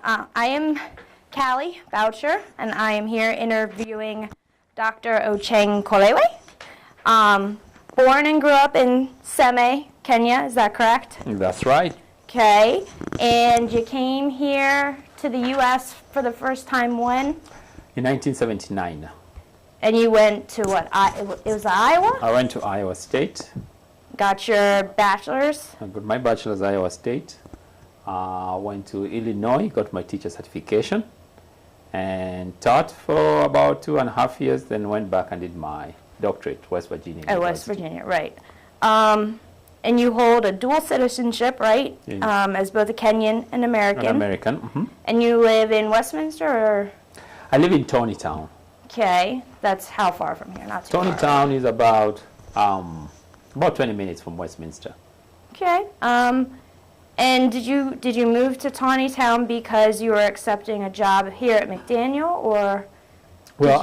I am Callie Boucher, and I am here interviewing Dr. Ocheng Kolewe. Born and grew up in Seme, Kenya, is that correct? That's right. Okay, and you came here to the U.S. for the first time when? In 1979. And you went to what? It was Iowa? I went to Iowa State. Got your bachelor's? I got my bachelor's at Iowa State. Went to Illinois, got my teacher certification, and taught for about 2.5 years, then went back and did my doctorate, West Virginia. At West Virginia, right. And you hold a dual citizenship, right? Yeah. As both a Kenyan and American. An American. Mm-hmm. And you live in Westminster, or? I live in Taneytown. Okay, that's how far from here? Not too far. Taneytown is about 20 minutes from Westminster. Okay. And did you move to Taneytown because you were accepting a job here at McDaniel, or? Well,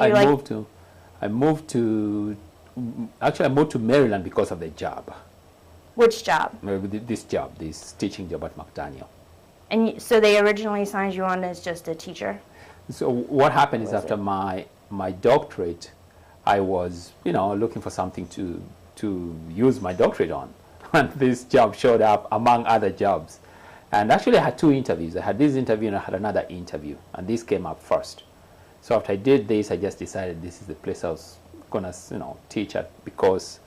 I moved to Maryland because of the job. Which job? This teaching job at McDaniel. And so they originally signed you on as just a teacher? So what happened is after my doctorate, I was looking for something to use my doctorate on. And this job showed up among other jobs. And actually I had 2 interviews. I had this interview and I had another interview. And this came up first. So after I did this, I just decided this is the place I was going to teach at, because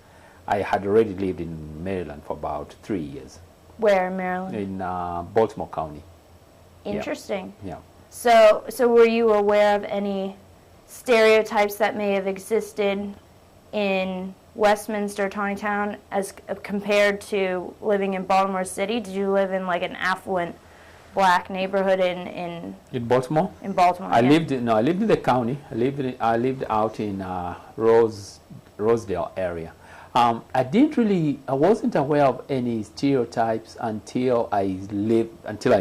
I had already lived in Maryland for about 3 years. Where in Maryland? In Baltimore County. Interesting. Yeah. So were you aware of any stereotypes that may have existed in Westminster, Taneytown, as compared to living in Baltimore City? Did you live in like an affluent black neighborhood in Baltimore? In Baltimore. I lived in the county. I lived out in Rosedale area. I wasn't aware of any stereotypes until I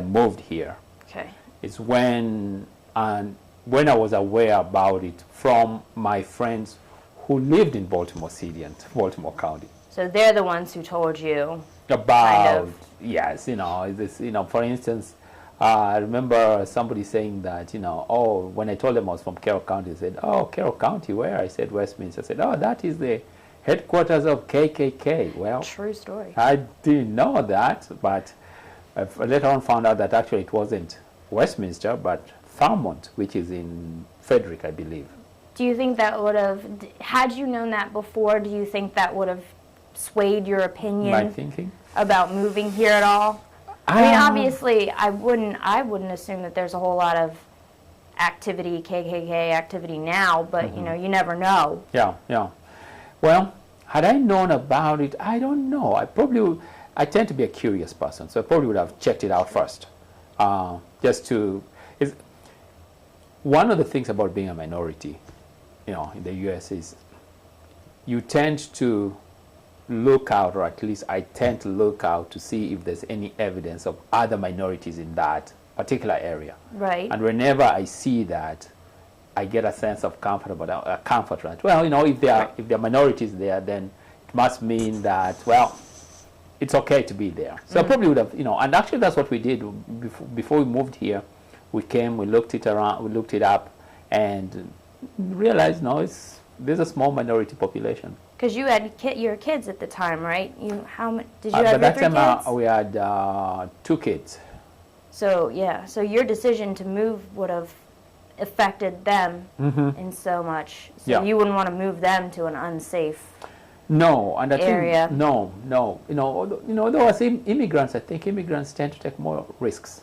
moved here. Okay. It's when I was aware about it from my friends who lived in Baltimore City and Baltimore County. So they're the ones who told you about, yes, for instance, I remember somebody saying that, when I told them I was from Carroll County, they said, "Oh, Carroll County, where?" I said, "Westminster." I said, "Oh, that is the headquarters of KKK." Well, true story. I didn't know that, but I later on found out that actually it wasn't Westminster, but Fairmont, which is in Frederick, I believe. Do you think that would have, had you known that before, do you think that would have swayed your opinion? My thinking? About moving here at all? I mean, obviously, I wouldn't assume that there's a whole lot of KKK activity now, but you never know. Yeah. Well, had I known about it, I don't know. I tend to be a curious person, so I probably would have checked it out first. One of the things about being a minority, in the U.S. is you tend to look out, or at least I tend to look out to see if there's any evidence of other minorities in that particular area. Right. And whenever I see that, I get a sense of comfort, right? Well, if there are minorities there, then it must mean that, well, it's okay to be there. So I probably would have, and actually that's what we did before we moved here. We came, we looked it up, and realized, there's a small minority population. Because you had your kids at the time, right? Did you have 3 kids? We had 2 kids. So your decision to move would have affected them in so much. So you wouldn't want to move them to an unsafe area. No. Though I say immigrants, I think immigrants tend to take more risks.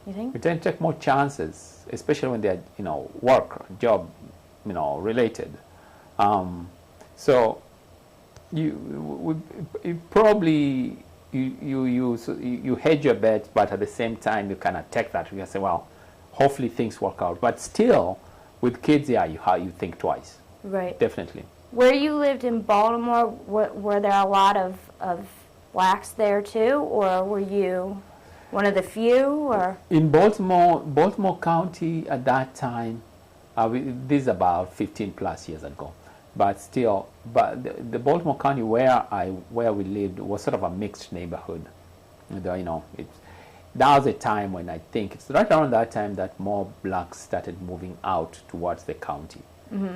You think? We tend to take more chances, especially when they're, work, job, related. So you hedge your bet, but at the same time you kind of take that. You say, well, hopefully things work out. But still, with kids, you think twice. Right. Definitely. Where you lived in Baltimore, were there a lot of blacks there too, or were you one of the few? Or in Baltimore County at that time, this is about 15 plus years ago. But still, the Baltimore County where we lived was sort of a mixed neighborhood. that was a time when I think it's right around that time that more blacks started moving out towards the county.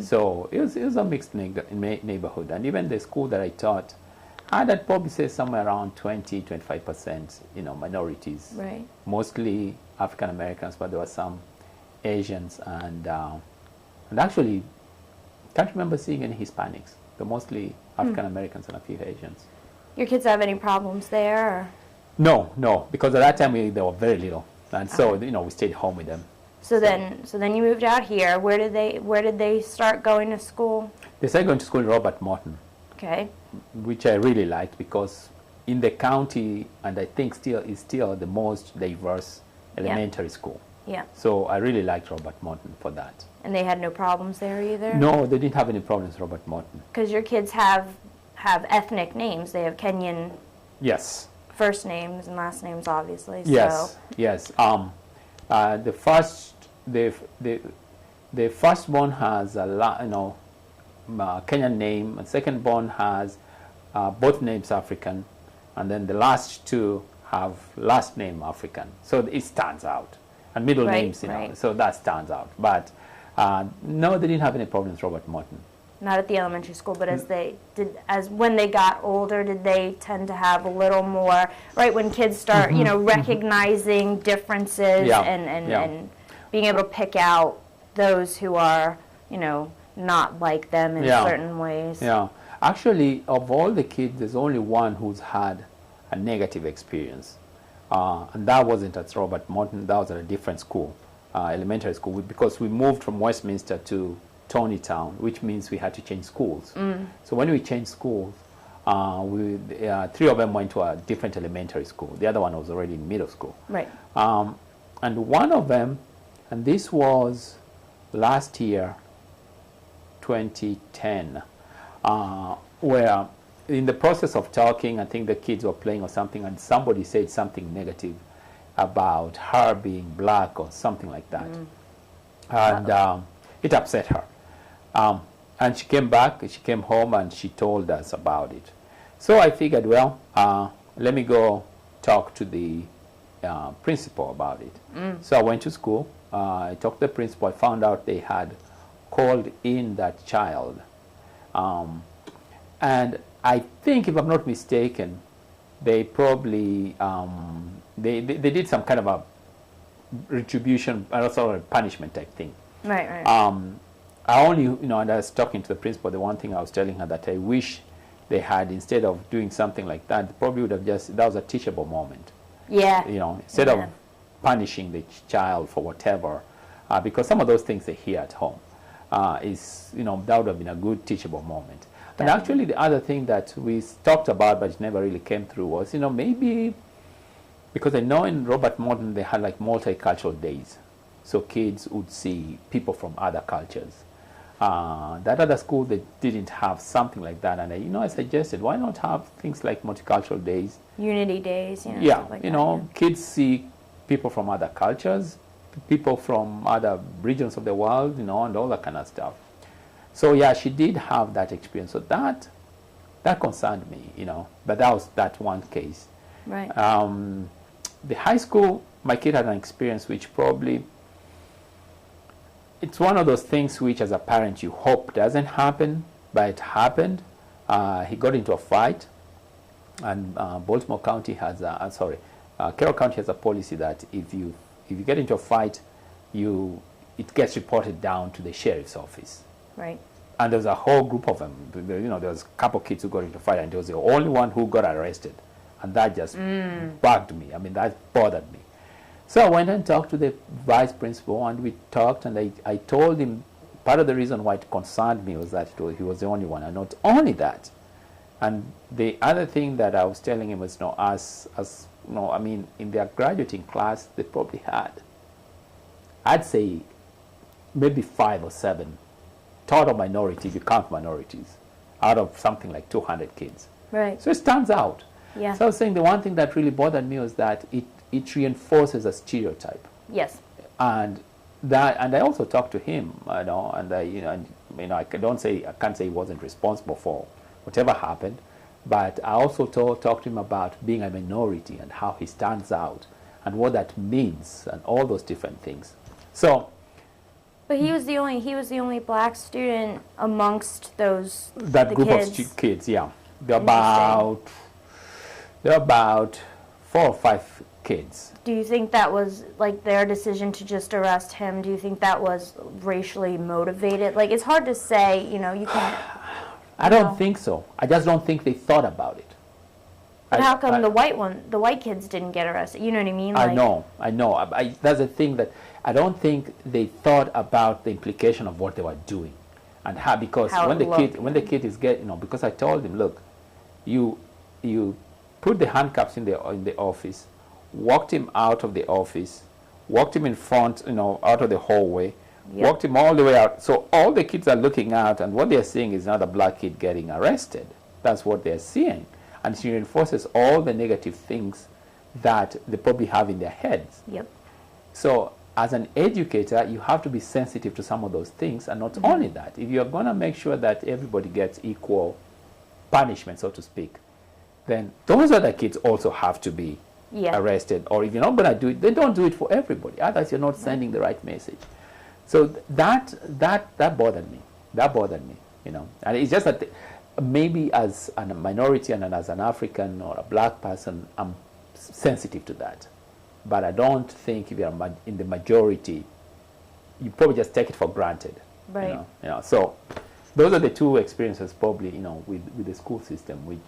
So it was a mixed neighborhood, and even the school that I taught, I'd probably say somewhere around 20-25%, minorities. Right. Mostly African Americans, but there were some Asians and actually can't remember seeing any Hispanics. They're mostly African Americans and a few Asians. Your kids have any problems there? Or? No, because at that time they were very little, and so we stayed home with them. So then you moved out here. Where did they start going to school? They started going to school in Robert Morton, Okay. which I really liked because in the county, and I think is still the most diverse elementary school. Yeah. So I really liked Robert Morton for that. And they had no problems there either? No, they didn't have any problems, Robert Morton. Because your kids have ethnic names. They have Kenyan Yes. first names and last names, obviously. Yes. So. Yes. The firstborn has a Kenyan name, and secondborn has both names African, and then the last two have last name African. So it stands out, and middle names, right. So that stands out. But no, they didn't have any problems, Robert Morton. Not at the elementary school, but when they got older, did they tend to have a little more, right, when kids start, recognizing differences and being able to pick out those who are, not like them in certain ways. Yeah. Actually, of all the kids, there's only one who's had a negative experience. And that wasn't at Robert Morton, that was at a different school, elementary school, because we moved from Westminster to Taneytown, which means we had to change schools. So when we changed schools, three of them went to a different elementary school. The other one was already in middle school. Right. And one of them, and this was last year, 2010, where in the process of talking, I think the kids were playing or something, and somebody said something negative about her being black or something like that. And it upset her. And she came back, she came home, and she told us about it. So I figured, well, let me go talk to the principal about it. So I went to school, I talked to the principal, I found out they had called in that child. And I think, if I'm not mistaken, they probably, they did some kind of a retribution, sort of punishment type thing. Right. I only, and I was talking to the principal, the one thing I was telling her that I wish they had, instead of doing something like that, probably would have that was a teachable moment. Yeah. Instead of punishing the child for whatever, because some of those things they hear at home, that would have been a good teachable moment. And actually the other thing that we talked about, but it never really came through, was, maybe, because I know in Robert Morton they had like multicultural days. So kids would see people from other cultures. That other school, they didn't have something like that. And I suggested, why not have things like multicultural days? Unity days, Yeah, stuff like that, kids see people from other cultures, people from other regions of the world, and all that kind of stuff. So yeah, she did have that experience. So that concerned me, but that was that one case. Right. The high school, my kid had an experience which probably, it's one of those things which as a parent you hope doesn't happen, but it happened. He got into a fight, and Baltimore County has Carroll County has a policy that if you get into a fight, it gets reported down to the sheriff's office. Right. And there was a whole group of them. There was a couple of kids who got into a fight, and there was the only one who got arrested. And that just bugged me. I mean, that bothered me. So I went and talked to the vice principal, and we talked, and I told him part of the reason why it concerned me was that he was the only one, and not only that. And the other thing that I was telling him was, in their graduating class, they probably had, I'd say, maybe 5 or 7 total minority, if you count minorities, out of something like 200 kids. Right. So it stands out. Yeah. So I was saying the one thing that really bothered me was that it reinforces a stereotype. Yes. And I also talked to him, I can't say he wasn't responsible for whatever happened, but I also talked to him about being a minority and how he stands out and what that means and all those different things. So But he was the only black student amongst those that the group kids. of kids, yeah, there are about 4 or 5 kids. Do you think that was like their decision to just arrest him? Do you think that was racially motivated? Like, it's hard to say, you know, you can't. I don't think so. I just don't think they thought about it. But how come the white kids didn't get arrested? You know what I mean? I know. That's the thing, that I don't think they thought about the implication of what they were doing, and how, because How when it the kid is because I told him, look, you put the handcuffs in the office, walked him out of the office, walked him in front, out of the hallway, walked him all the way out. So all the kids are looking out, and what they're seeing is not a black kid getting arrested. That's what they're seeing. And she reinforces all the negative things that they probably have in their heads. Yep. So as an educator, you have to be sensitive to some of those things. And not only that, if you're going to make sure that everybody gets equal punishment, so to speak, then those other kids also have to be arrested. Or if you're not going to do it, then don't do it for everybody. Otherwise, you're not sending the right message. So that bothered me. That bothered me, And it's just that maybe as a minority and as an African or a black person, I'm sensitive to that. But I don't think if you're in the majority, you probably just take it for granted. Right. So those are the two experiences probably, with the school system, which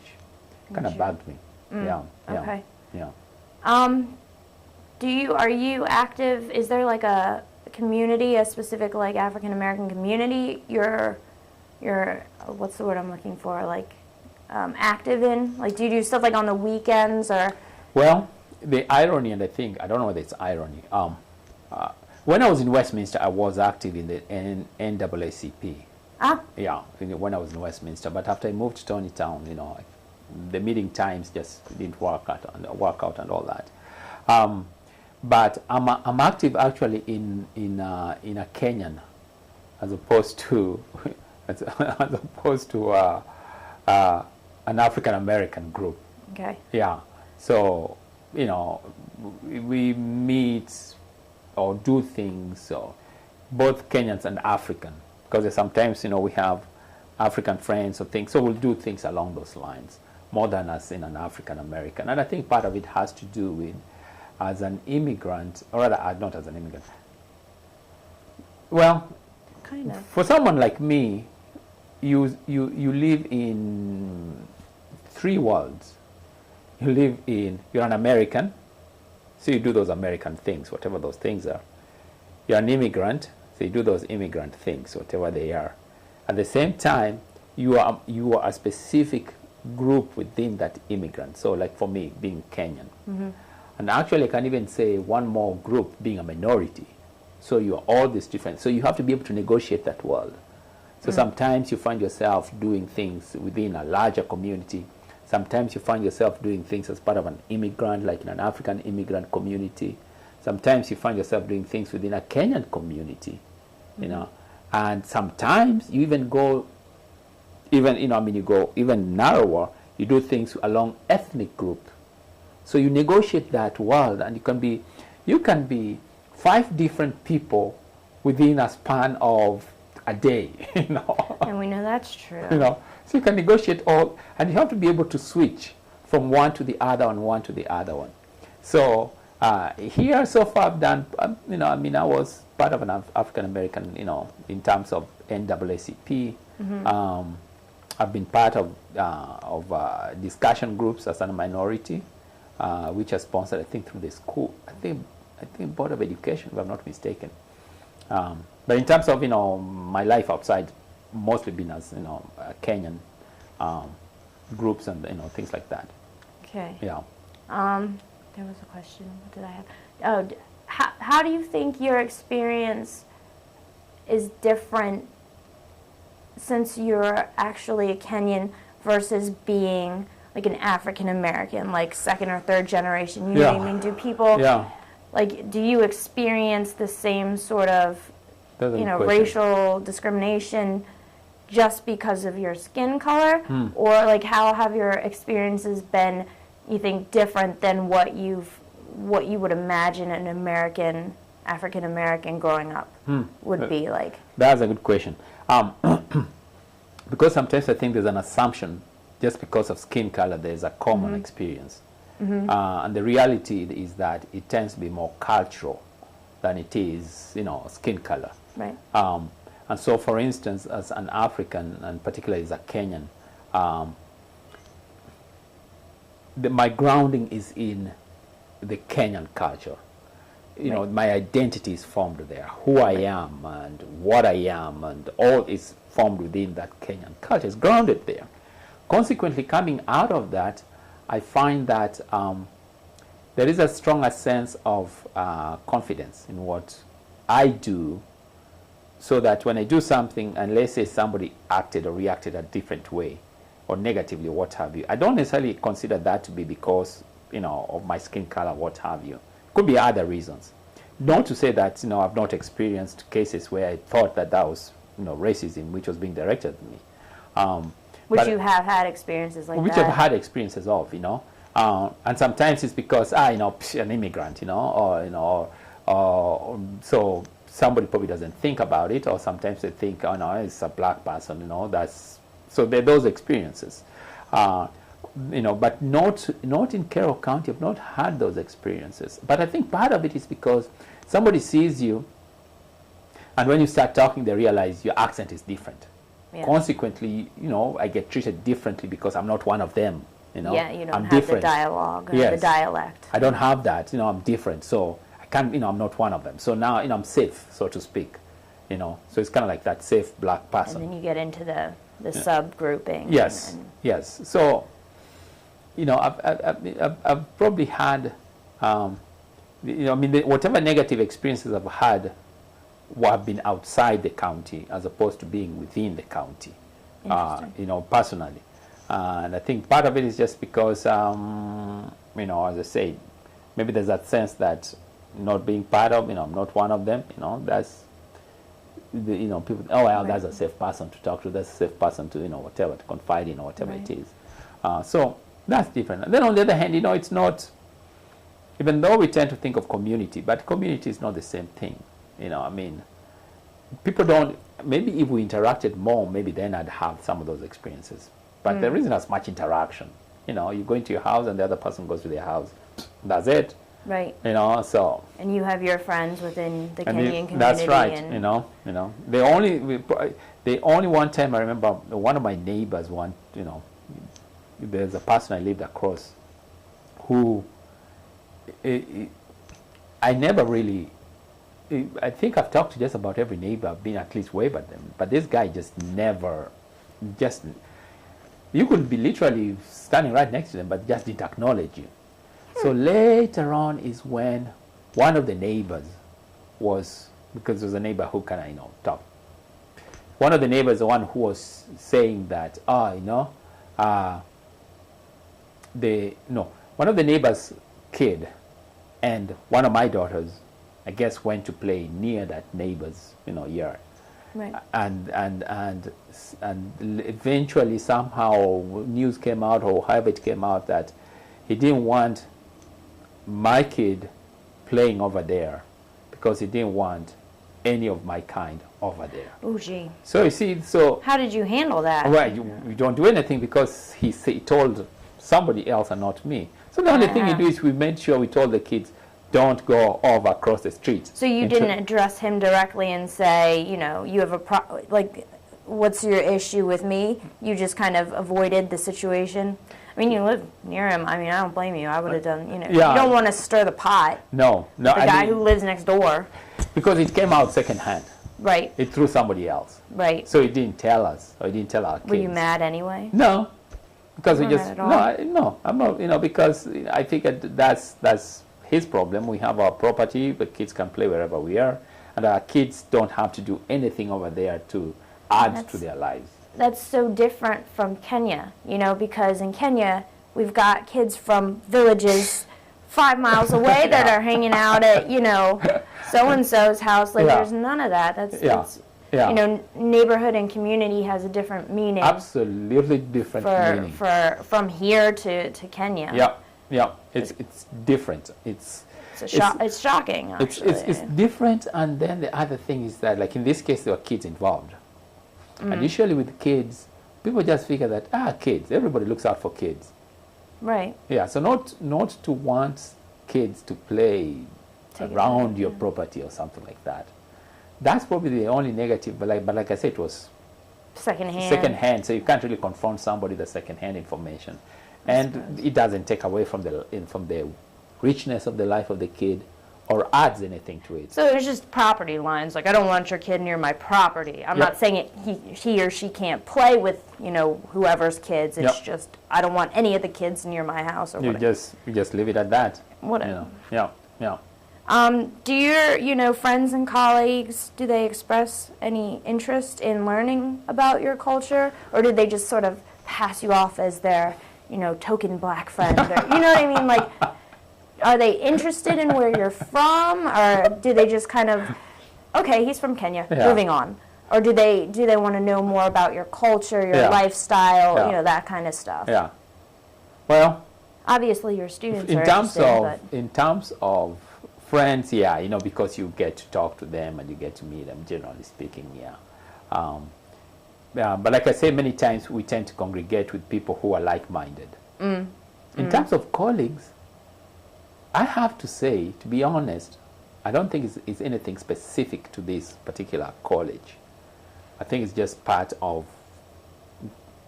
kind of bugged me. Okay. Yeah. Are you active? Is there like a community, a specific like African American community you're what's the word I'm looking for? Like active in? Like, do you do stuff like on the weekends or? Well, the irony, and I don't know whether it's irony. When I was in Westminster, I was active in the NAACP. Yeah, when I was in Westminster. But after I moved to Taneytown, the meeting times just didn't work out and all that. But I'm active actually in a Kenyan, as opposed to an African American group. Okay. Yeah. So we meet or do things, both Kenyans and African, because sometimes we have African friends or things, so we'll do things along those lines more than as in an African American. And I think part of it has to do with, as an immigrant, or rather not as an immigrant, well, kind of, for someone like me, you live in 3 worlds. You're an American, so you do those American things, whatever those things are. You're an immigrant, so you do those immigrant things, whatever they are. At the same time, you are a specific group within that immigrant. So like for me, being Kenyan. And actually I can even say one more group, being a minority. So you are all these different. So you have to be able to negotiate that world. So sometimes you find yourself doing things within a larger community. Sometimes you find yourself doing things as part of an immigrant, like in an African immigrant community. Sometimes you find yourself doing things within a Kenyan community, And sometimes you even go, you go even narrower. You do things along ethnic group. So you negotiate that world, and you can be 5 different people within a span of a day, And we know that's true. So you can negotiate all, and you have to be able to switch from one to the other and one to the other one. So here so far I've done, I was part of an African American, in terms of NAACP. I've been part of discussion groups as a minority, which are sponsored, I think, through the school. I think Board of Education, if I'm not mistaken. But in terms of my life outside, mostly been as Kenyan groups and things like that. Okay. Yeah. There was a question. What did I have? Oh, how do you think your experience is different since you're actually a Kenyan versus being like an African American, like 2nd or 3rd generation? You know what I mean? Do people do you experience the same sort of racial discrimination just because of your skin color, or like how have your experiences been, you think, different than what you've what you would imagine an African American growing up would be like? That's a good question. Because sometimes I think there's an assumption, just because of skin color, there's a common experience. And the reality is that it tends to be more cultural than it is, skin color. Right. And so, for instance, as an African, and particularly as a Kenyan, my grounding is in the Kenyan culture. My identity is formed there. Who I am and what I am and all is formed within that Kenyan culture. It's grounded there. Consequently, coming out of that, I find that there is a stronger sense of confidence in what I do, so that when I do something, and let's say somebody acted or reacted a different way, or negatively, what have you, I don't necessarily consider that to be because, of my skin color, what have you. Could be other reasons. Not to say that, I've not experienced cases where I thought that was, racism which was being directed at me. Which you have had experiences like which that? Which I've had experiences of, and sometimes it's because, an immigrant, or so somebody probably doesn't think about it, or sometimes they think, oh no, it's a black person, so there are those experiences. But not in Carroll County. I've not had those experiences. But I think part of it is because somebody sees you, and when you start talking, they realize your accent is different. Yeah. Consequently, I get treated differently because I'm not one of them. Yeah, you don't I'm have different. The dialogue or yes. the dialect. I don't have that. I'm different, so I can't. I'm not one of them. So now, I'm safe, so to speak. So it's kind of like that safe black person. And then you get into the subgrouping. Yes. Yes. So. I've probably had, whatever negative experiences I've had have been outside the county as opposed to being within the county, personally. And I think part of it is just because, as I say, maybe there's that sense that not being part of, I'm not one of them, that's, people, oh, well, that's a safe person to talk to, that's a safe person to, whatever, to confide in or whatever it is. So, that's different. And then on the other hand, it's not, even though we tend to think of community, but community is not the same thing. People don't, maybe if we interacted more, maybe then I'd have some of those experiences. But there isn't as much interaction. You go into your house and the other person goes to their house. That's it. Right. So. And you have your friends within the Kenyan community. That's right. The only one time I remember one of my neighbors there's a person I lived across who I never really, I think I've talked to just about every neighbor. I've been at least way by them. But this guy just never, you could be literally standing right next to them, but just didn't acknowledge you. So later on is when one of the neighbors was, because there was a neighbor who kind of, talk. One of the neighbors, the one who was saying that, one of the neighbor's kid and one of my daughters, I guess, went to play near that neighbor's, yard. Right. And eventually somehow news came out, or however it came out, that he didn't want my kid playing over there because he didn't want any of my kind over there. Oh, gee. So you see, how did you handle that? Well, you don't do anything because he told somebody else and not me. So the only thing we do is we made sure we told the kids, don't go over across the street. So you didn't address him directly and say, you have what's your issue with me? You just kind of avoided the situation? I mean, you live near him. I mean, I don't blame you. I would have done, you don't want to stir the pot. No. The guy who lives next door. Because it came out secondhand. Right. It threw somebody else. Right. So he didn't tell us, or he didn't tell our kids. Were you mad anyway? No. Because we just, no, I'm not, because I think that's his problem. We have our property, but kids can play wherever we are, and our kids don't have to do anything over there to add to their lives. That's so different from Kenya, because in Kenya, we've got kids from villages 5 miles away that are hanging out at, so-and-so's house. Like, there's none of that. That's neighborhood and community has a different meaning. Absolutely different meaning. From here to Kenya. yeah. It's different. It's shocking, actually. It's different, and then the other thing is that, like in this case, there were kids involved. And usually with kids, people just figure that, kids, everybody looks out for kids. Right. Yeah, so not to want kids to play around your property or something like that. That's probably the only negative, but like I said, it was second-hand, so you can't really confront somebody with second-hand information. And it doesn't take away from the richness of the life of the kid or adds anything to it. So it was just property lines. Like, I don't want your kid near my property. I'm not saying he or she can't play with, whoever's kids. It's just, I don't want any of the kids near my house or whatever. You just leave it at that. Whatever. Yeah. Do your, friends and colleagues, do they express any interest in learning about your culture? Or did they just sort of pass you off as their, token black friend? Or, you know what I mean? Like, are they interested in where you're from, or do they just kind of, okay, he's from Kenya, moving on? Or do they want to know more about your culture, your lifestyle, that kind of stuff? Yeah. Well, obviously your students are in terms of friends, because you get to talk to them and you get to meet them, generally speaking, but like I say, many times we tend to congregate with people who are like-minded. In terms of colleagues, I have to say, to be honest, I don't think it's anything specific to this particular college. I think it's just part of,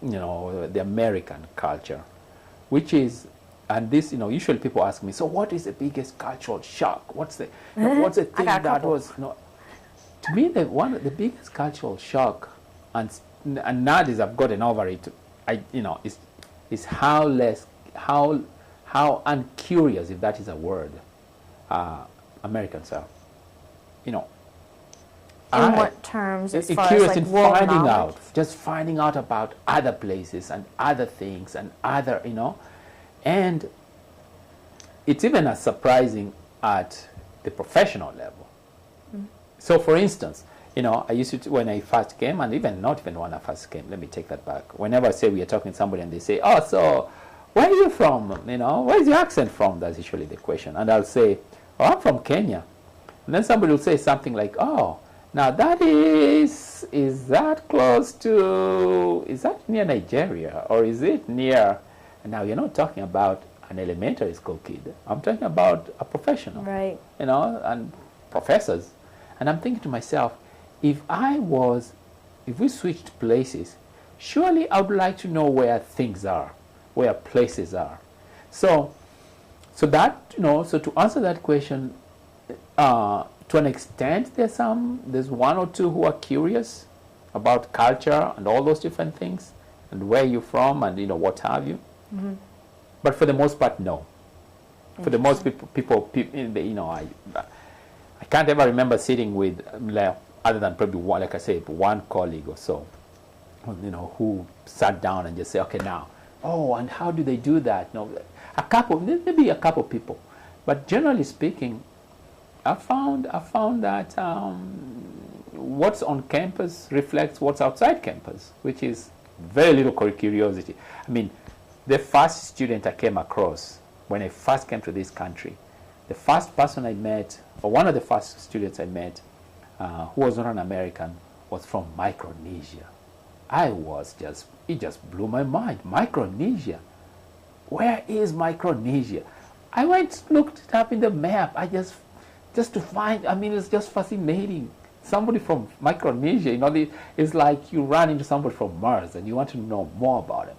the American culture, which is, and this, usually people ask me, so what is the biggest cultural shock? What's the thing that was, to me, the biggest cultural shock, and nowadays I've gotten over it, is how uncurious, if that is a word, Americans are. In what terms? As far curious as, like, in world finding knowledge? just finding out about other places and other things and other, and it's even as surprising at the professional level. So, for instance, I used to, when I first came, and not even when I first came, let me take that back. Whenever I say we are talking to somebody and they say, oh, so where are you from? Where's your accent from? That's usually the question. And I'll say, oh, I'm from Kenya. And then somebody will say something like, oh, now that is that close to, is that near Nigeria? Or is it near, and now you're not talking about an elementary school kid. I'm talking about a professional. Right. And professors. And I'm thinking to myself, if we switched places, surely I would like to know where things are, where places are. So that, so to answer that question, to an extent, there's one or two who are curious about culture and all those different things, and where you're from, and what have you. But for the most part, no. For the most people, I can't ever remember sitting with, other than probably one, like I said, one colleague or so, who sat down and just say, okay, now, and how do they do that? Maybe a couple people, but generally speaking, I found that what's on campus reflects what's outside campus, which is very little curiosity. I mean, the first student I came across when I first came to this country, the first person I met, or one of the first students I met, who was not an American, was from Micronesia. It just blew my mind. Micronesia. Where is Micronesia? I looked it up in the map. Just to find, it's just fascinating. Somebody from Micronesia, it's like you run into somebody from Mars and you want to know more about him.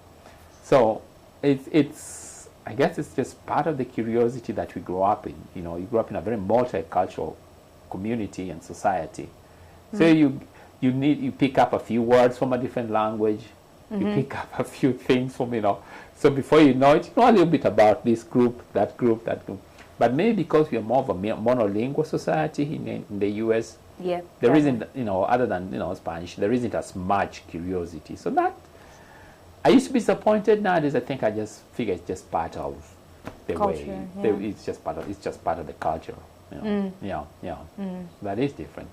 So I guess it's just part of the curiosity that we grow up in. You grow up in a very multicultural community and society. So you pick up a few words from a different language. You pick up a few things from, so before you know it, you know a little bit about this group, that group, that group. But maybe because we are more of a monolingual society in the U.S., there isn't, other than, Spanish, there isn't as much curiosity. So that, I used to be disappointed. Nowadays, I think I just figure it's just part of the culture, way. It's just part of the culture. That is different.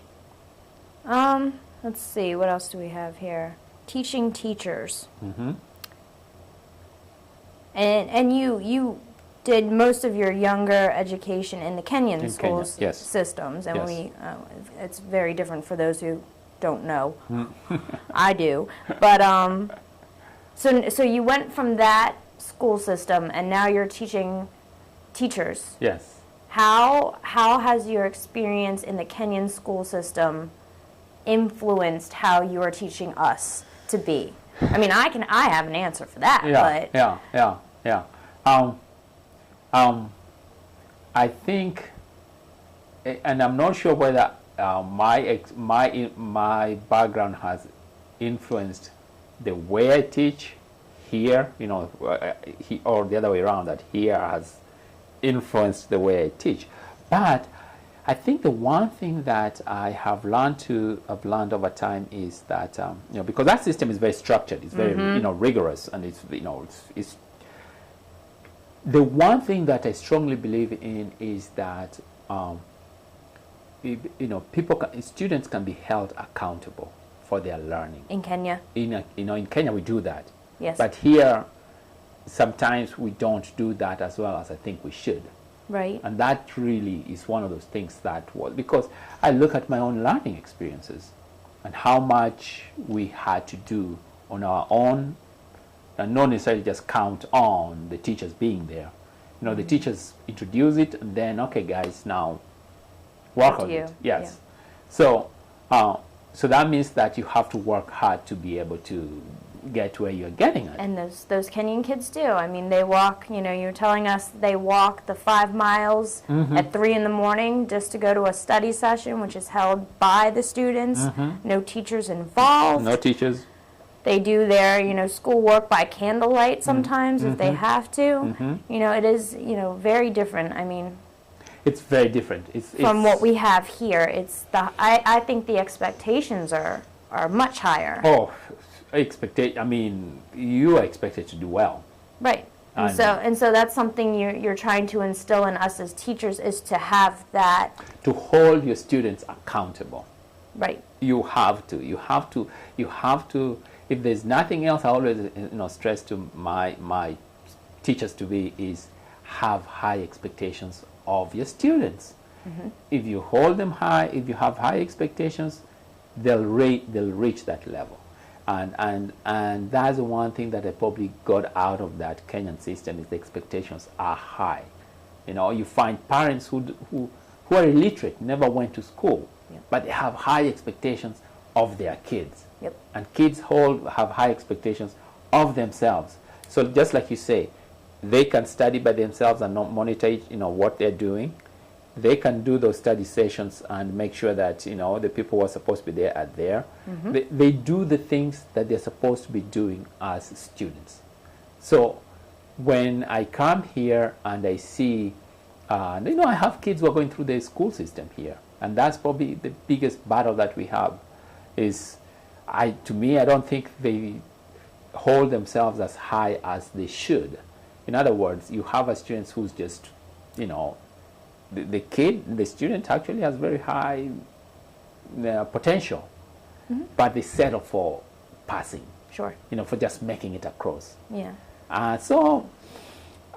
Let's see, what else do we have here? Teaching teachers. And you did most of your younger education in the Kenyan In schools Kenya, yes. systems, and Yes. it's very different for those who don't know. I do, but so you went from that school system, and now you're teaching teachers. Yes. How has your experience in the Kenyan school system influenced how you are teaching us to be? I mean, I have an answer for that, but Yeah. I think, and I'm not sure whether my background has influenced the way I teach here, or the other way around, that here has influenced the way I teach. But I think the one thing that I have learned over time is that because that system is very structured, it's very rigorous, and it's the one thing that I strongly believe in is that students can be held accountable for their learning. in Kenya, In Kenya we do that. yes, But here, sometimes we don't do that as well as I think we should. right, And that really is one of those things that was, because I look at my own learning experiences and how much we had to do on our own, and not necessarily just count on the teachers being there. The teachers introduce it, and then, okay, guys, now work on it. Yes. Yeah. So that means that you have to work hard to be able to get where you're getting at. and those Kenyan kids do. I mean, they walk. You're telling us they walk the 5 miles at 3 in the morning just to go to a study session, which is held by the students. No teachers involved. No teachers. They do their, schoolwork by candlelight sometimes if they have to. It is, very different. I mean, It's very different. from what we have here, I think the expectations are much higher. Oh, I mean, you are expected to do well. Right. And so that's something you're trying to instill in us as teachers, is to have that. To hold your students accountable. Right. You have to. If there's nothing else, I always stress to my teachers to be is have high expectations of your students. If you hold them high, if you have high expectations, they'll reach that level. And that's the one thing that I probably got out of that Kenyan system, is the expectations are high. You find parents who are illiterate, never went to school, but they have high expectations of their kids. Yep. And kids have high expectations of themselves. So just like you say, they can study by themselves and not monitor what they're doing. They can do those study sessions and make sure that the people who are supposed to be there are there. They do the things that they're supposed to be doing as students. So when I come here and I see, I have kids who are going through the school system here, and that's probably the biggest battle that we have. To me, I don't think they hold themselves as high as they should. In other words, you have a student who's just, the student actually has very high potential, but they settle for passing, Sure. for just making it across. Yeah. So,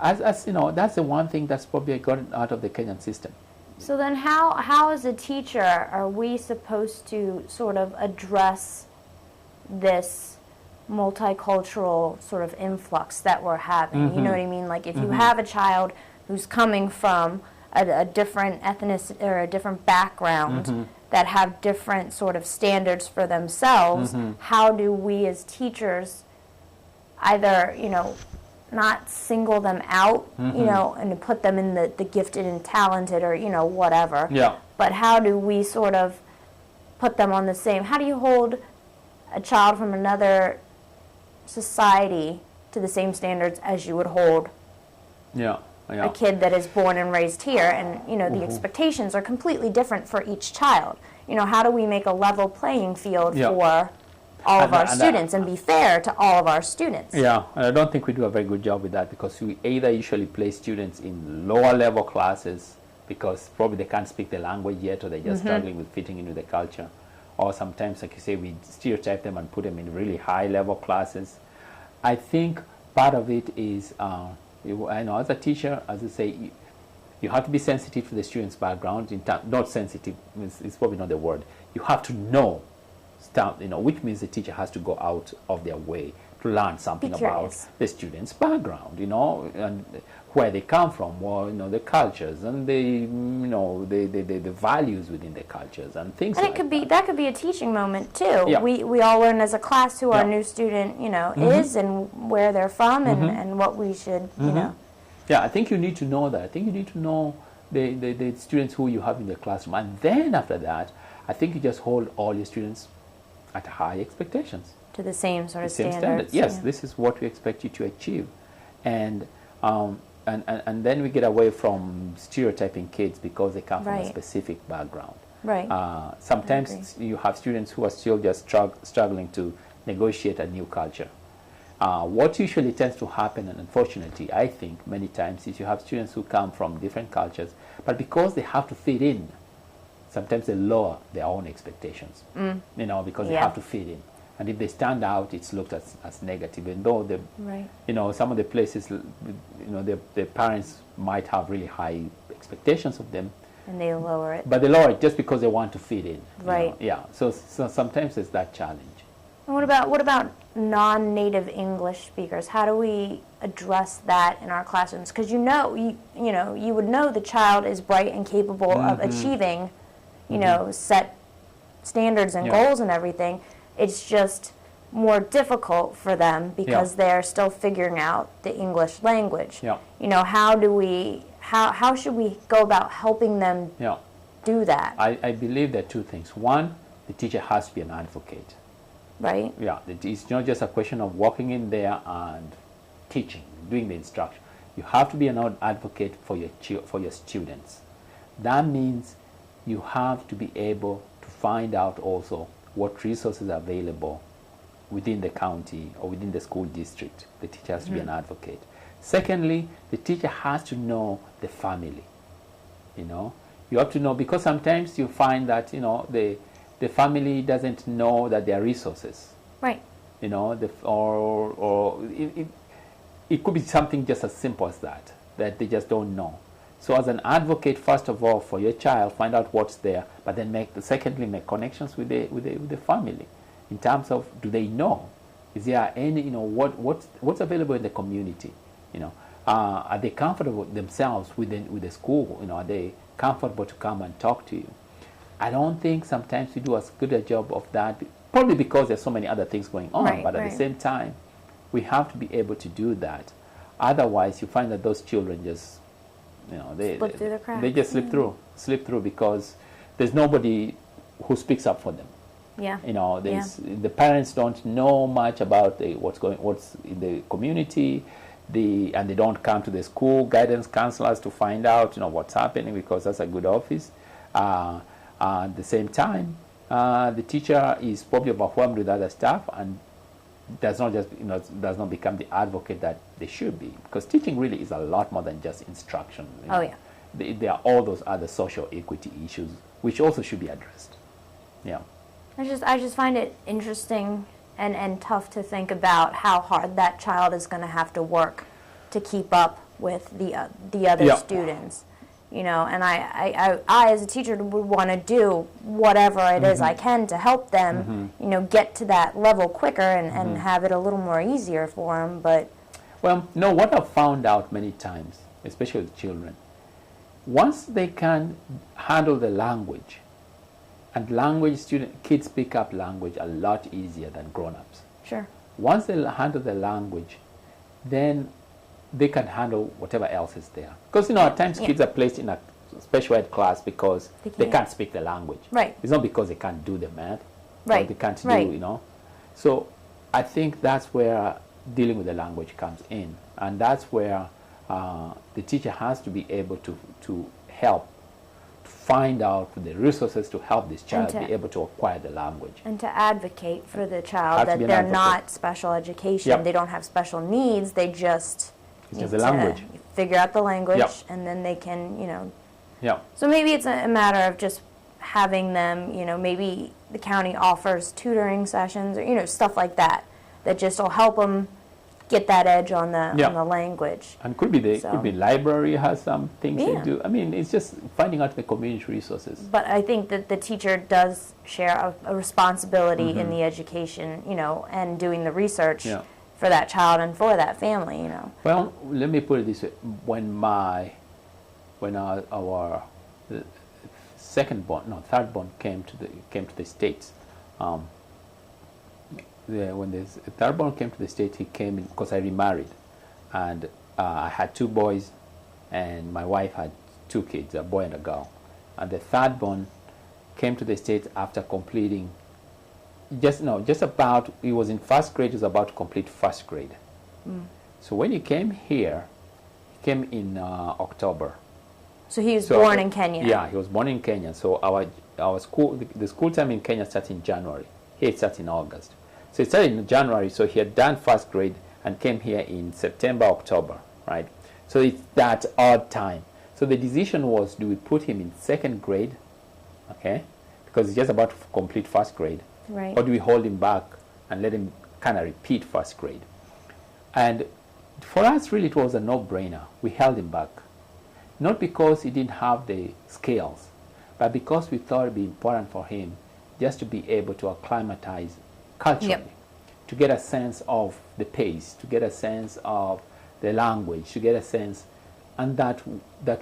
as that's the one thing that's probably gotten out of the Kenyan system. So then how as a teacher are we supposed to sort of address this multicultural sort of influx that we're having? You know what I mean? Like, if you have a child who's coming from a different ethnicity or a different background that have different sort of standards for themselves, how do we as teachers either, not single them out, and to put them in the gifted and talented or, whatever. Yeah. But how do we sort of put them on the same, how do you hold a child from another society to the same standards as you would hold a kid that is born and raised here? And, the expectations are completely different for each child. How do we make a level playing field for all of our students and be fair to all of our students? Yeah, and I don't think we do a very good job with that, because we either usually place students in lower level classes because probably they can't speak the language yet, or they're just struggling with fitting into the culture. Or sometimes, like you say, we stereotype them and put them in really high level classes. I think part of it is I know as a teacher, as I say, you have to be sensitive to the student's background. Not sensitive, it's probably not the word. You have to know stuff, which means the teacher has to go out of their way to learn something about the student's background, and where they come from, or the cultures and the values within the cultures and things. And that could be a teaching moment too. Yeah. We all learn as a class who our new student is and where they're from and what we should Yeah, I think you need to know that. I think you need to know the students who you have in the classroom, and then after that, I think you just hold all your students at high expectations. To the same sort of standards. Yes, this is what we expect you to achieve, and then we get away from stereotyping kids because they come from a specific background. Right. Sometimes you have students who are still just struggling to negotiate a new culture. What usually tends to happen, and unfortunately, I think many times, is you have students who come from different cultures, but because they have to fit in, sometimes they lower their own expectations. Because they have to fit in. And if they stand out, it's looked at as negative. And though some of the places, the parents might have really high expectations of them, and they lower it. But they lower it just because they want to fit in. Right. Yeah. So sometimes there's that challenge. And what about non-native English speakers? How do we address that in our classrooms? Because you would know the child is bright and capable of achieving, set standards and goals and everything. It's just more difficult for them because they're still figuring out the English language. Yeah. How should we go about helping them do that? I believe there are two things. One, the teacher has to be an advocate. Right? Yeah, it's not just a question of walking in there and teaching, doing the instruction. You have to be an advocate for your students. That means you have to be able to find out also what resources are available within the county or within the school district. The teacher has to be an advocate. Secondly, the teacher has to know the family. You have to know, because sometimes you find that the family doesn't know that there are resources. Right. It could be something just as simple as that they just don't know. So as an advocate, first of all, for your child, find out what's there, but then secondly make connections with the family in terms of, do they know? Is there any, what's available in the community? Are they comfortable themselves with the school? Are they comfortable to come and talk to you? I don't think sometimes we do as good a job of that, probably because there's so many other things going on, but at the same time, we have to be able to do that. Otherwise, you find that those children just, they just slip through because there's nobody who speaks up for them. Yeah. The parents don't know much about what's in the community, and they don't come to the school guidance counselors to find out, what's happening, because that's a good office. At the same time, the teacher is probably overwhelmed with other stuff and does not become the advocate that they should be, because teaching really is a lot more than just instruction. There are all those other social equity issues which also should be addressed. Yeah. I just find it interesting and tough to think about how hard that child is going to have to work to keep up with the other students. And I as a teacher would want to do whatever it is I can to help them, get to that level quicker and have it a little more easier for them. But what I've found out many times, especially with children, once they can handle the language, and kids pick up language a lot easier than grown-ups. Sure. Once they handle the language, then they can handle whatever else is there. Because, at times kids are placed in a special ed class because they can't speak the language. Right. It's not because they can't do the math. Right. Or they can't do, So I think that's where dealing with the language comes in. And that's where the teacher has to be able to help find out the resources to help this child be able to acquire the language. And to advocate for the child that they're not special education, they don't have special needs, they just need the language. Figure out the language, and then they can, So maybe it's a matter of just having them, maybe the county offers tutoring sessions or, stuff like that just will help them get that edge on the Yeah. on the language. And could be So- could be library has some things they Yeah. do. I mean, it's just finding out the community resources. But I think that the teacher does share a responsibility in the education, and doing the research Yeah. for that child and for that family, Well, let me put it this way: when our third born came to the States, when the third born came to the States, he came in because I remarried, and I had two boys, and my wife had two kids, a boy and a girl, and the third born came to the States after completing he was in first grade. He was about to complete first grade. So when he came here, he came in October. So he was So, born in Kenya. Yeah, he was born in Kenya. So our school, the school time in Kenya starts in January. Here it starts in August. So it started in January. So he had done first grade and came here in September, October, right? So it's that odd time. So the decision was, do we put him in second grade, okay? Because he's just about to complete first grade. Right. Or do we hold him back and let him kind of repeat first grade? And for us, really, it was a no-brainer. We held him back. Not because he didn't have the skills, but because we thought it would be important for him just to be able to acclimatize culturally, Yep. to get a sense of the pace, to get a sense of the language, to get a sense, and that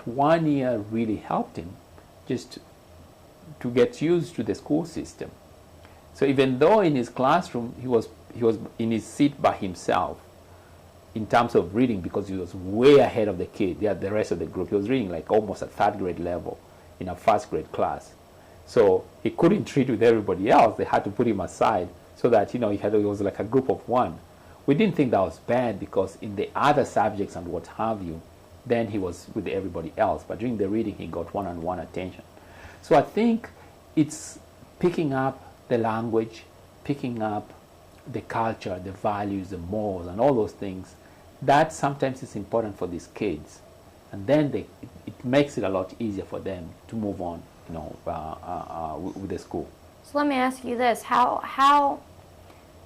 1 year really helped him just to get used to the school system. So even though in his classroom he was in his seat by himself in terms of reading, because he was way ahead of the rest of the group. He was reading like almost at third grade level in a first grade class. So he couldn't read with everybody else. They had to put him aside so that he was like a group of one. We didn't think that was bad because in the other subjects and what have you, then he was with everybody else. But during the reading, he got one-on-one attention. So I think it's picking up the language, picking up the culture, the values, the morals, and all those things. That sometimes is important for these kids, and then it makes it a lot easier for them to move on, with the school. So let me ask you this: how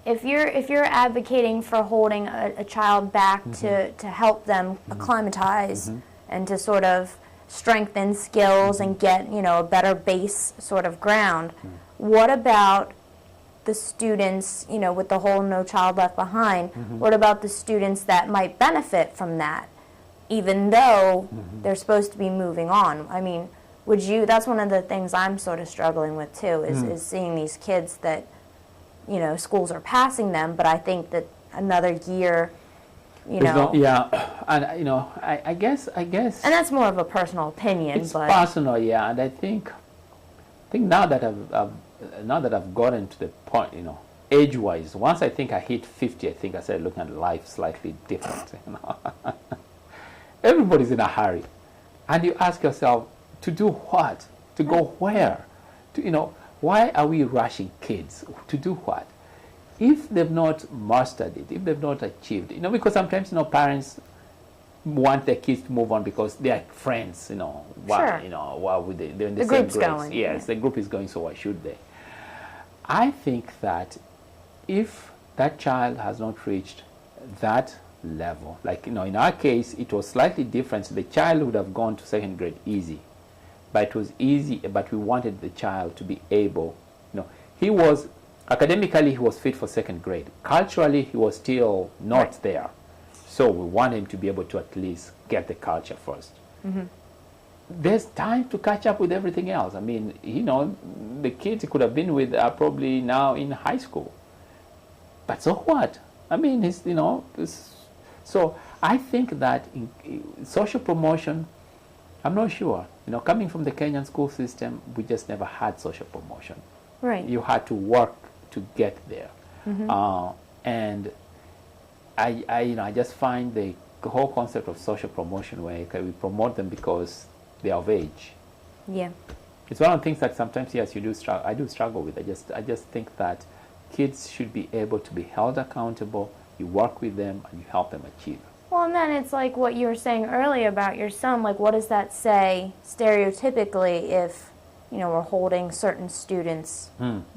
if you're advocating for holding a child back to help them acclimatize and to sort of strengthen skills and get a better base sort of ground, what about the students, with the whole No Child Left Behind, what about the students that might benefit from that, even though they're supposed to be moving on? I mean, that's one of the things I'm sort of struggling with too, is seeing these kids that, schools are passing them, but I think that another year, Yeah, and I guess. and that's more of a personal opinion, It's but personal, yeah, and I think now that I've gotten to the point, age-wise, once I think I hit 50, I think I started looking at life slightly different. Everybody's in a hurry, and you ask yourself, to do what? To go where? Why are we rushing kids? To do what? If they've not mastered it, if they've not achieved, because sometimes, parents want their kids to move on because they are friends, Sure. Why would they? They're in the same group's grades. going, Yes, yeah. the group is going, so why should they? I think that if that child has not reached that level, like, in our case, it was slightly different. So the child would have gone to second grade easy, but it was easy, but we wanted the child to be able, academically he was fit for second grade. Culturally, he was still not there. So we want him to be able to at least get the culture first. There's time to catch up with everything else. I mean, the kids he could have been with are probably now in high school. But so what? I mean, so I think that in social promotion, I'm not sure. Coming from the Kenyan school system, we just never had social promotion. right. You had to work to get there. And I just find the whole concept of social promotion where we promote them because they're of age. Yeah. It's one of the things that sometimes, yes, I do struggle with. I just think that kids should be able to be held accountable. You work with them and you help them achieve. Well, and then it's like what you were saying earlier about your son. Like, what does that say stereotypically if, we're holding certain students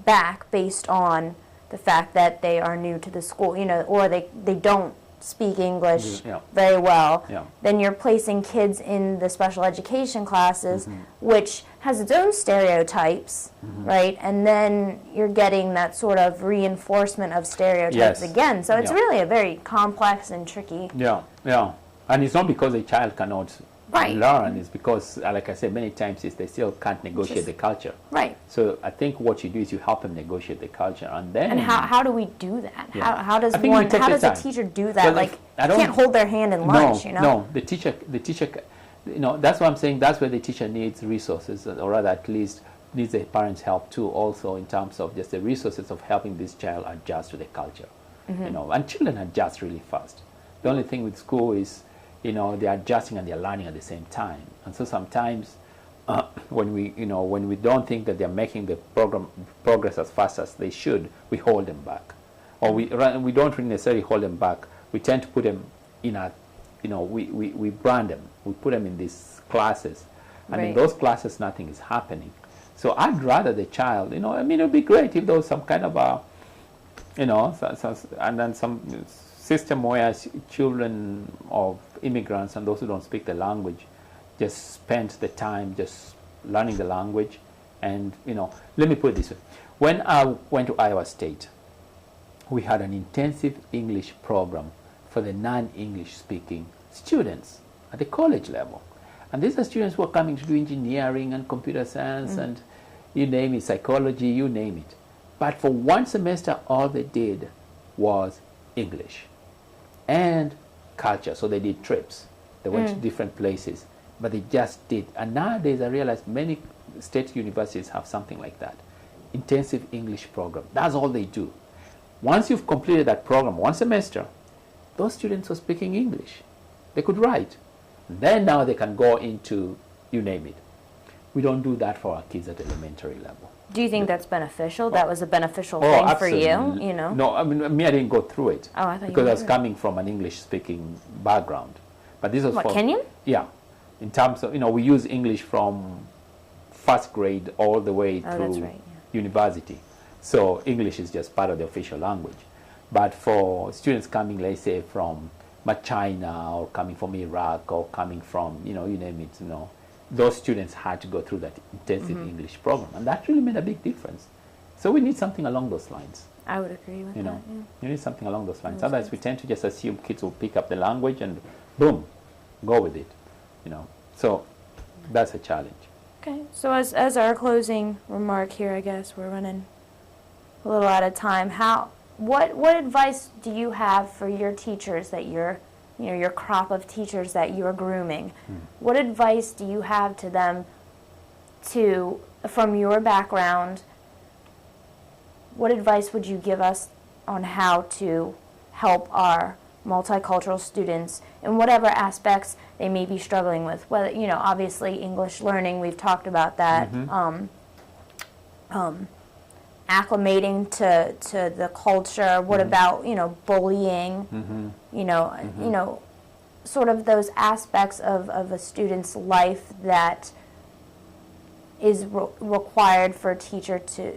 back based on the fact that they are new to the school, or they don't speak English Yeah. very well, Yeah. then you're placing kids in the special education classes, which has its own stereotypes, right? And then you're getting that sort of reinforcement of stereotypes Yes. again. So it's Yeah. really a very complex and tricky. Yeah, yeah. And it's not because a child cannot Right. learn, it's because, like I said many times, is they still can't negotiate Just- the culture. Right. So I think what you do is you help them negotiate the culture, and then... And how do we do that? Yeah. How does I think we take how the does a time. teacher do that? Well, Like, I you don't- can't hold their hand in lunch, you know? No, the teacher, you know, that's what I'm saying. That's where the teacher needs resources, or rather, at least needs the parents' help too. Also, in terms of just the resources of helping this child adjust to the culture, you know. And children adjust really fast. The only thing with school is, you know, they're adjusting and they're learning at the same time. And so sometimes, when we don't think that they're making the progress as fast as they should, we hold them back, or we don't really necessarily hold them back. We tend to put them in a, you know, we brand them. We put them in these classes, and in Right. those classes nothing is happening. So I'd rather the child, you know, I mean, it would be great if there was some kind of a, you know, and then some system where children of immigrants and those who don't speak the language just spend the time just learning the language. And, you know, let me put it this way. When I went to Iowa State, we had an intensive English program for the non-English speaking students at the college level. And these are students who are coming to do engineering and computer science and you name it, psychology, you name it. But for one semester, all they did was English and culture. So they did trips. They went to different places, but they just did. And nowadays I realize many state universities have something like that. Intensive English program. That's all they do. Once you've completed that program, one semester, those students are speaking English. They could write. Then now they can go into, you name it. We don't do that for our kids at elementary level. Do you think that's beneficial? That was a beneficial thing for you, you know? No, I mean, me, I didn't go through it. Oh, I thought you because I was did. coming from an English-speaking background. But this was What, for... Kenyan? Yeah. In terms of, you know, we use English from first grade all the way Oh, through that's right, university. So English is just part of the official language. But for students coming, let's say, from China or coming from Iraq or coming from, you know, you name it, you know, those students had to go through that intensive English program. And that really made a big difference. So we need something along those lines, I would agree with you know. that. Yeah. You need something along those lines. Makes Otherwise, sense. we tend to just assume kids will pick up the language and boom, go with it, you know. So that's a challenge. Okay, so as our closing remark here, I guess we're running a little out of time. What advice do you have for your teachers that you're, you know, your crop of teachers that you're grooming? What advice do you have to them from your background? What advice would you give us on how to help our multicultural students in whatever aspects they may be struggling with? Whether, you know, obviously English learning, we've talked about that. Acclimating to the culture. What about, you know, bullying? You know, sort of those aspects of a student's life that is required for a teacher to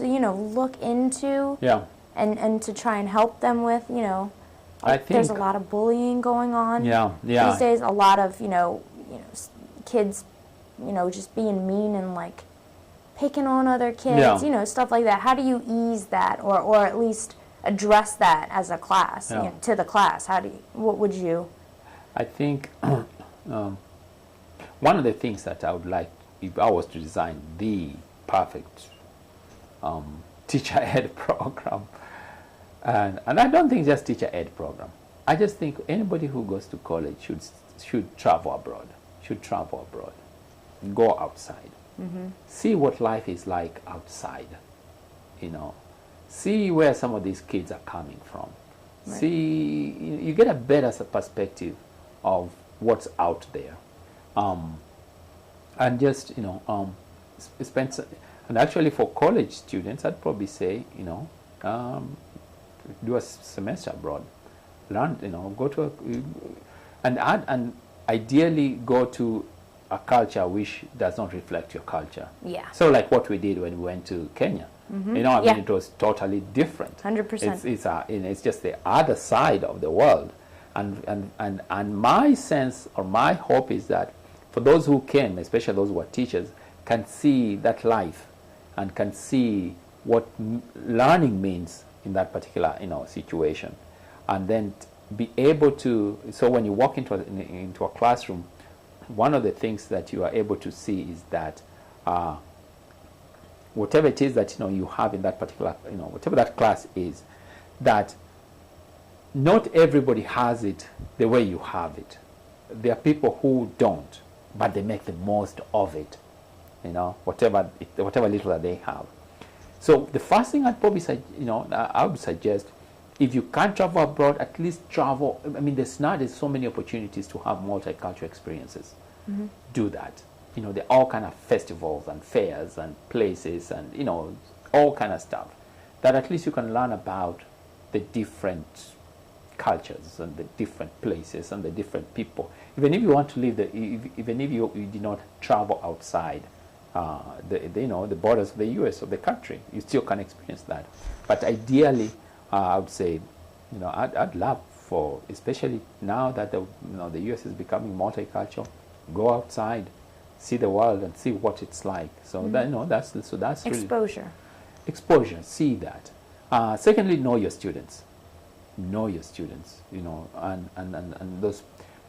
you know, look into Yeah. and to try and help them with, you know. I There's a think- lot of bullying going on Yeah, yeah. these days. A lot of, you know, kids, you know, just being mean and like picking on other kids, Yeah. you know, stuff like that. How do you ease that, or at least address that as a class, Yeah. you know, to the class? What would you? I think one of the things that I would like, if I was to design the perfect teacher ed program, and I don't think just teacher ed program. I just think anybody who goes to college should travel abroad, go outside, see what life is like outside, you know, see where some of these kids are coming from. Right. See, you get a better perspective of what's out there, and just, you know, spend. And actually, for college students, I'd probably say, you know, do a semester abroad, learn, you know, go to and ideally go to a culture which does not reflect your culture. Yeah. So like what we did when we went to Kenya. You know, I Yeah. mean, it was totally different. 100%. It's just the other side of the world. And my sense or my hope is that for those who came, especially those who are teachers, can see that life and can see what learning means in that particular, you know, situation, and then be able to. So when you walk into a classroom, one of the things that you are able to see is that whatever it is that, you know, you have in that particular, you know, whatever that class is, that not everybody has it the way you have it. There are people who don't, but they make the most of it, you know, whatever little that they have. So the first thing I'd probably say, you know, I would suggest, if you can't travel abroad, at least travel. I mean, there's so many opportunities to have multicultural experiences. Do that. You know, there are all kind of festivals and fairs and places and, you know, all kind of stuff that at least you can learn about the different cultures and the different places and the different people. Even if you want to live even if you did not travel outside you know, the borders of the U.S. or the country, you still can experience that. But ideally, I would say, you know, I'd love for, especially now that the U.S. is becoming multicultural, go outside, see the world and see what it's like. So that, you know, that's Exposure. Really exposure. See that. Secondly, know your students. Know your students. You know, and those,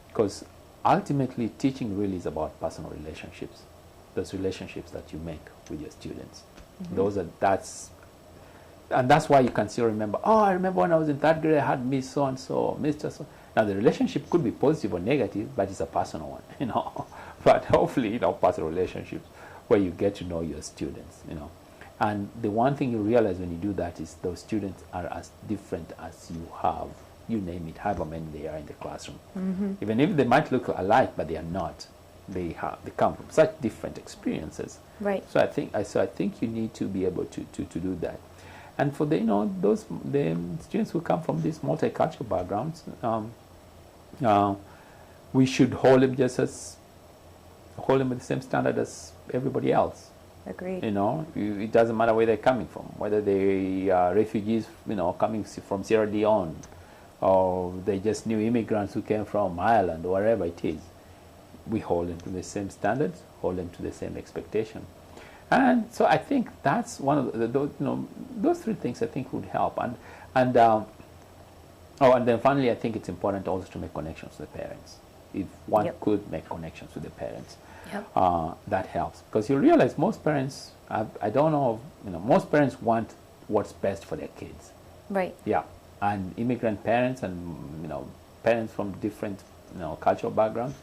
because ultimately teaching really is about personal relationships. Those relationships that you make with your students. That's why you can still remember. Oh, I remember when I was in third grade, I had Miss so and so, Mr. So. Now the relationship could be positive or negative, but it's a personal one, you know. But hopefully, you know, personal relationships where you get to know your students, you know. And the one thing you realize when you do that is those students are as different as you have, you name it, however many they are in the classroom. Even if they might look alike, but they are not. They come from such different experiences. Right. So I think you need to be able to do that. And for the students who come from these multicultural backgrounds, we should hold them with the same standard as everybody else. Agreed. You know, it doesn't matter where they're coming from, whether they are refugees, you know, coming from Sierra Leone, or they just new immigrants who came from Ireland or wherever it is. We hold them to the same standards, hold them to the same expectation. And so I think that's one of those three things I think would help. And then finally, I think it's important also to make connections with the parents. If one could make connections with the parents, that helps, because you realize most parents, I don't know, you know, most parents want what's best for their kids. Right. Yeah, and immigrant parents and, you know, parents from different, you know, cultural backgrounds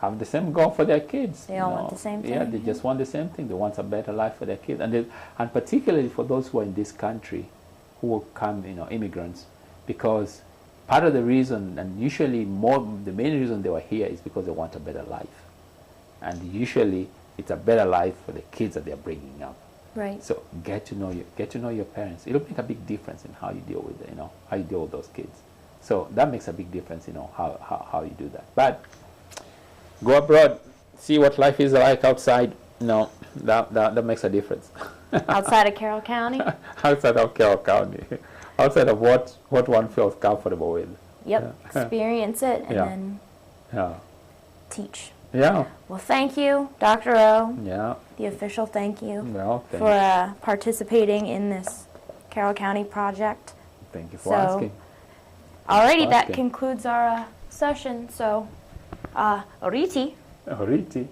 have the same goal for their kids. They all want the same thing. Yeah, they just want the same thing. They want a better life for their kids, and particularly for those who are in this country, who will come, you know, immigrants, because part of the reason, and usually the main reason they were here is because they want a better life, and usually it's a better life for the kids that they're bringing up. Right. So get to know your parents. It'll make a big difference in how you deal with how you deal with those kids. So that makes a big difference, you know, how you do that. But go abroad, see what life is like outside. No, that makes a difference. Outside of Carroll County? Outside of Carroll County. Outside of what one feels comfortable with. Yep. Yeah. Experience it and then teach. Yeah. Well, thank you, Dr. O. Yeah. The official thank you for participating in this Carroll County project. Thank you for asking. Alrighty, that concludes our session. So, Oriti. Oriti.